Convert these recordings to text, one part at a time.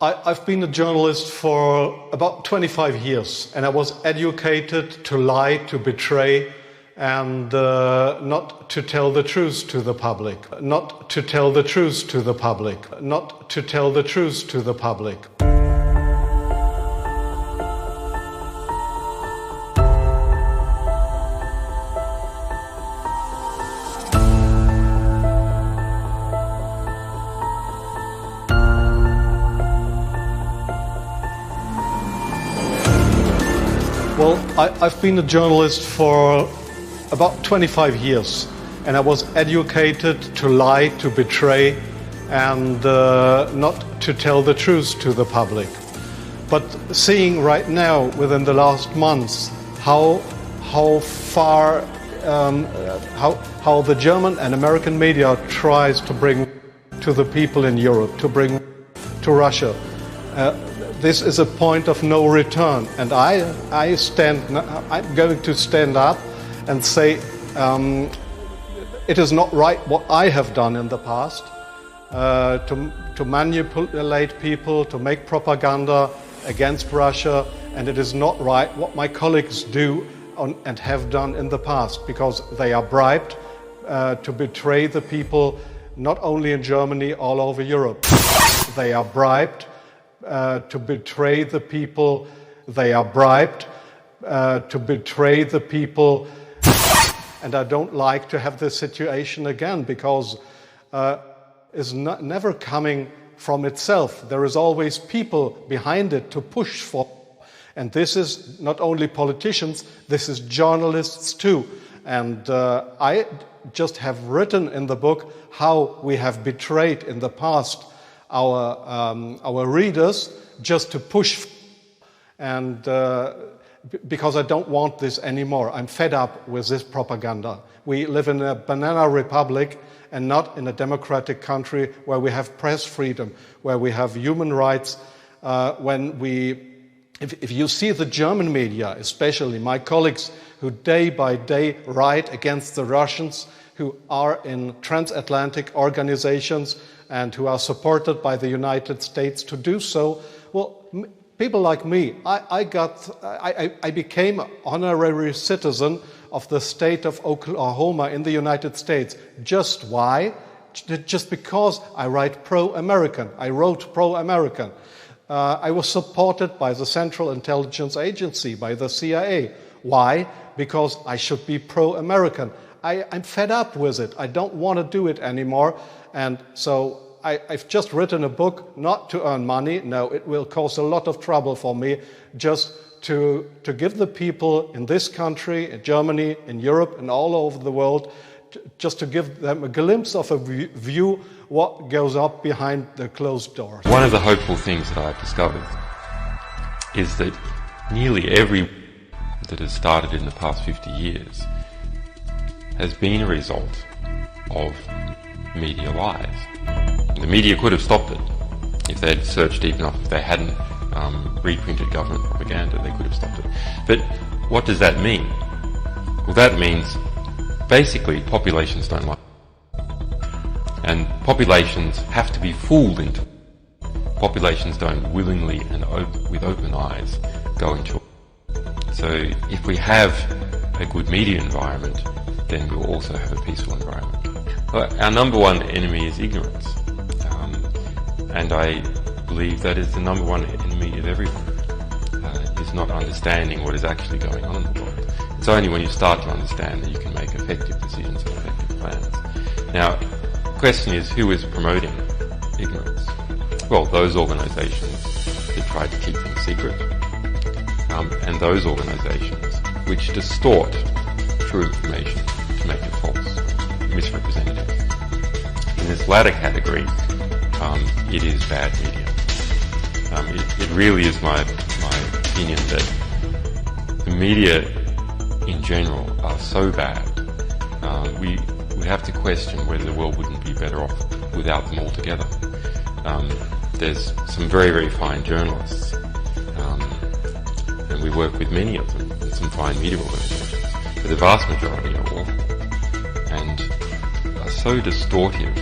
I've been a journalist for about 25 years, and I was educated to lie, to betray, and not to tell the truth to the public. Not to tell the truth to the public. Not to tell the truth to the public. Well, I've been a journalist for about 25 years, and I was educated to lie, to betray, and not to tell the truth to the public. But seeing right now, within the last months, how the German and American media tries to bring to the people in Europe, to bring to Russia. This is a point of no return, and I'm going to stand up and say it is not right what I have done in the past, to manipulate people, to make propaganda against Russia, and it is not right what my colleagues do and have done in the past, because they are bribed to betray the people, not only in Germany, all over Europe. They are bribed to betray the people. They are bribed to betray the people. And I don't like to have this situation again, because it's never coming from itself. There is always people behind it to push for. And this is not only politicians, this is journalists too. And I just have written in the book how we have betrayed in the past our readers just to push, and because I don't want this anymore. I'm fed up with this propaganda. We live in a banana republic and not in a democratic country where we have press freedom, where we have human rights. If you see the German media, especially my colleagues who day by day write against the Russians, who are in transatlantic organizations and who are supported by the United States to do so, well, people like me, I became an honorary citizen of the state of Oklahoma in the United States. Just why? Just because I write pro-American. I wrote pro-American. I was supported by the Central Intelligence Agency, by the CIA. Why? Because I should be pro-American. I'm fed up with it. I don't want to do it anymore. And so I've just written a book not to earn money. No, it will cause a lot of trouble for me, just to give the people in this country, in Germany, in Europe, and all over the world, just to give them a glimpse of a view what goes up behind the closed doors. One of the hopeful things that I've discovered is that nearly every that has started in the past 50 years has been a result of media lies. The media could have stopped it if they'd searched deep enough. If they hadn't reprinted government propaganda, they could have stopped it. But what does that mean? Well, that means basically populations don't lie. And populations have to be fooled into it. Populations don't willingly and with open eyes go into it. So if we have a good media environment, then we'll also have a peaceful environment. Our number one enemy is ignorance. And I believe that is the number one enemy of everyone, is not understanding what is actually going on in the world. It's only when you start to understand that you can make effective decisions and effective plans. Now, the question is, who is promoting ignorance? Well, those organisations that try to keep things secret, and those organisations which distort true information to make it false, misrepresentative. In this latter category, it is bad media. It really is my opinion that the media in general are so bad, we would have to question whether the world wouldn't be better off without them altogether. There's some very, very fine journalists, and we work with many of them, and some fine media organisations, but the vast majority are awful and are so distortive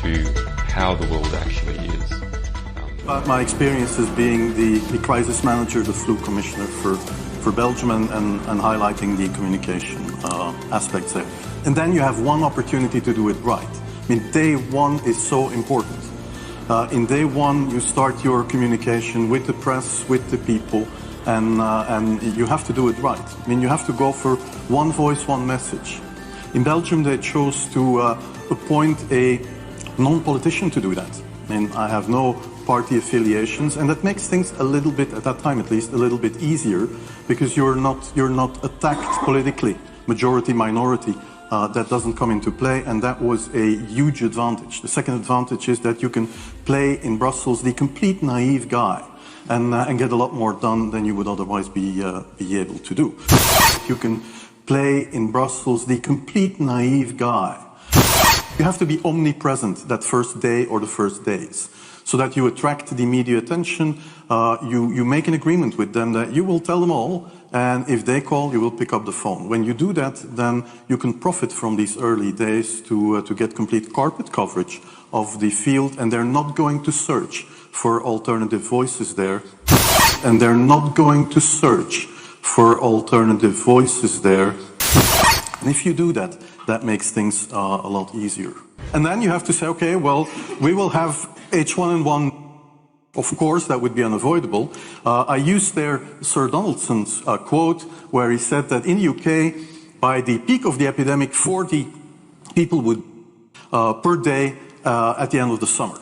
to how the world actually is. My experience as being the crisis manager, the flu commissioner for Belgium and highlighting the communication aspects there. And then you have one opportunity to do it right. I mean, day one is so important. In day one, you start your communication with the press, with the people, and you have to do it right. I mean, you have to go for one voice, one message. In Belgium, they chose to appoint a non-politician to do that. I mean, I have no party affiliations, and that makes things a little bit, at that time at least, a little bit easier, because you're not attacked politically, majority, minority. That doesn't come into play, and that was a huge advantage. The second advantage is that you can play in Brussels the complete naive guy and get a lot more done than you would otherwise be able to do. You can play in Brussels the complete naive guy. You have to be omnipresent that first day or the first days, so that you attract the media attention. You make an agreement with them that you will tell them all, and if they call, you will pick up the phone. When you do that, then you can profit from these early days to get complete carpet coverage of the field, and they're not going to search for alternative voices there. And they're not going to search for alternative voices there. And if you do that, that makes things a lot easier. And then you have to say, okay, well, we will have H1N1. Of course, that would be unavoidable. I used there Sir Donaldson's quote, where he said that in the UK, by the peak of the epidemic, 40 people would per day at the end of the summer.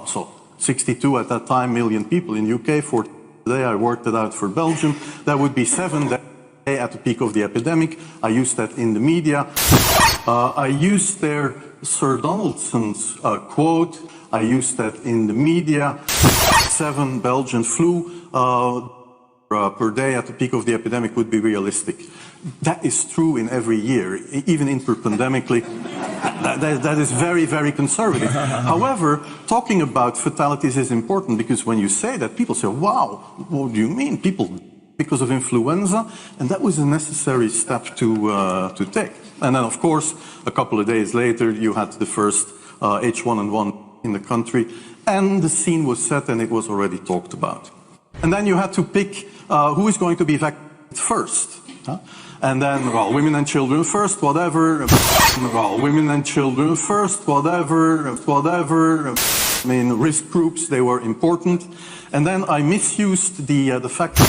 So 62 at that time million people in the UK. 40 today, I worked it out for Belgium. That would be 7 at the peak of the epidemic. I used that in the media. I used there Sir Donaldson's quote. I used that in the media. 7 Belgian flu per day at the peak of the epidemic would be realistic. That is true in every year, even interpandemically. That is very, very conservative. However, talking about fatalities is important, because when you say that, people say, wow, what do you mean? People because of influenza? And that was a necessary step to take. And then, of course, a couple of days later, you had the first H1N1 in the country, and the scene was set and it was already talked about. And then you had to pick who is going to be vaccinated first. And then, well, women and children first, whatever. Well, women and children first, whatever. I mean, risk groups, they were important. And then I misused the fact.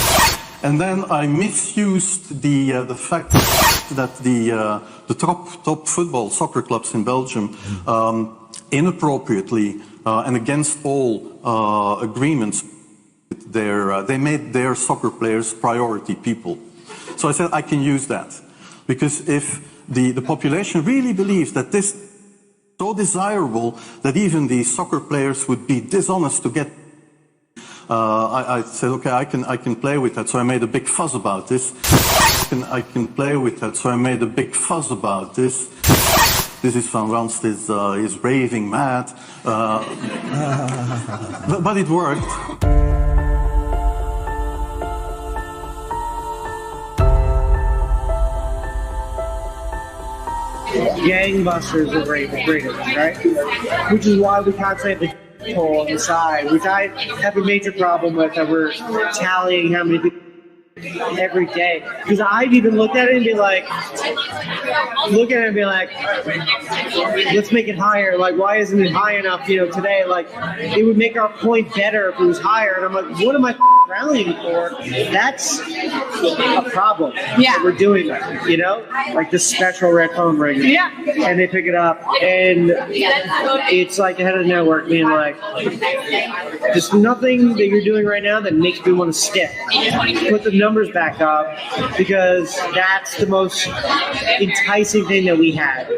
And then I misused the fact that the top football soccer clubs in Belgium inappropriately and against all agreements, they made their soccer players priority people. So I said I can use that, because if the population really believes that this is so desirable that even the soccer players would be dishonest to get, I said, okay, I can play with that. So I made a big fuss about this. I can play with that. So I made a big fuss about this. This is Van Ranst is raving mad, but it worked. Gangbusters are great, right? Which is why we can't say the poll on the side, which I have a major problem with, that we're tallying how many people every day. Because I've even looked at it and be like, let's make it higher. Like, why isn't it high enough, today? Like, it would make our point better if it was higher. And I'm like, what am I rallying for? That's a problem. Yeah. That we're doing that, like the special red phone ring. Yeah. And they pick it up, and it's like the head of the network being like, there's nothing that you're doing right now that makes me want to stick. Put the numbers back up, because that's the most enticing thing that we had.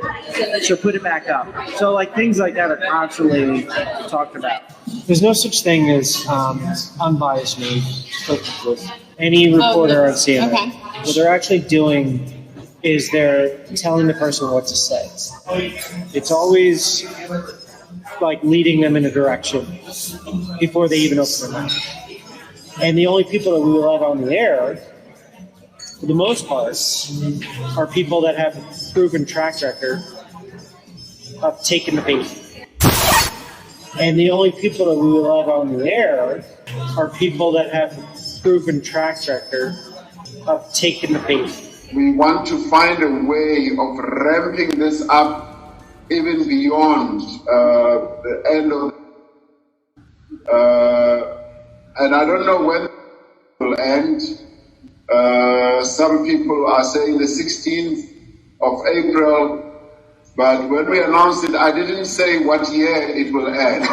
So put it back up. So like things like that are constantly talked about. There's no such thing as unbiased news with any reporter on CNN. Okay. What they're actually doing is they're telling the person what to say. It's always like leading them in a direction before they even open their mouth. And the only people that we let on the air, for the most part, are people that have proven track record of taking the bait. And the only people that we will let on the air are people that have proven track record of taking the bait. We want to find a way of ramping this up even beyond the end of and I don't know when it will end. Some people are saying the 16th of April. But when we announced it, I didn't say what year it will end.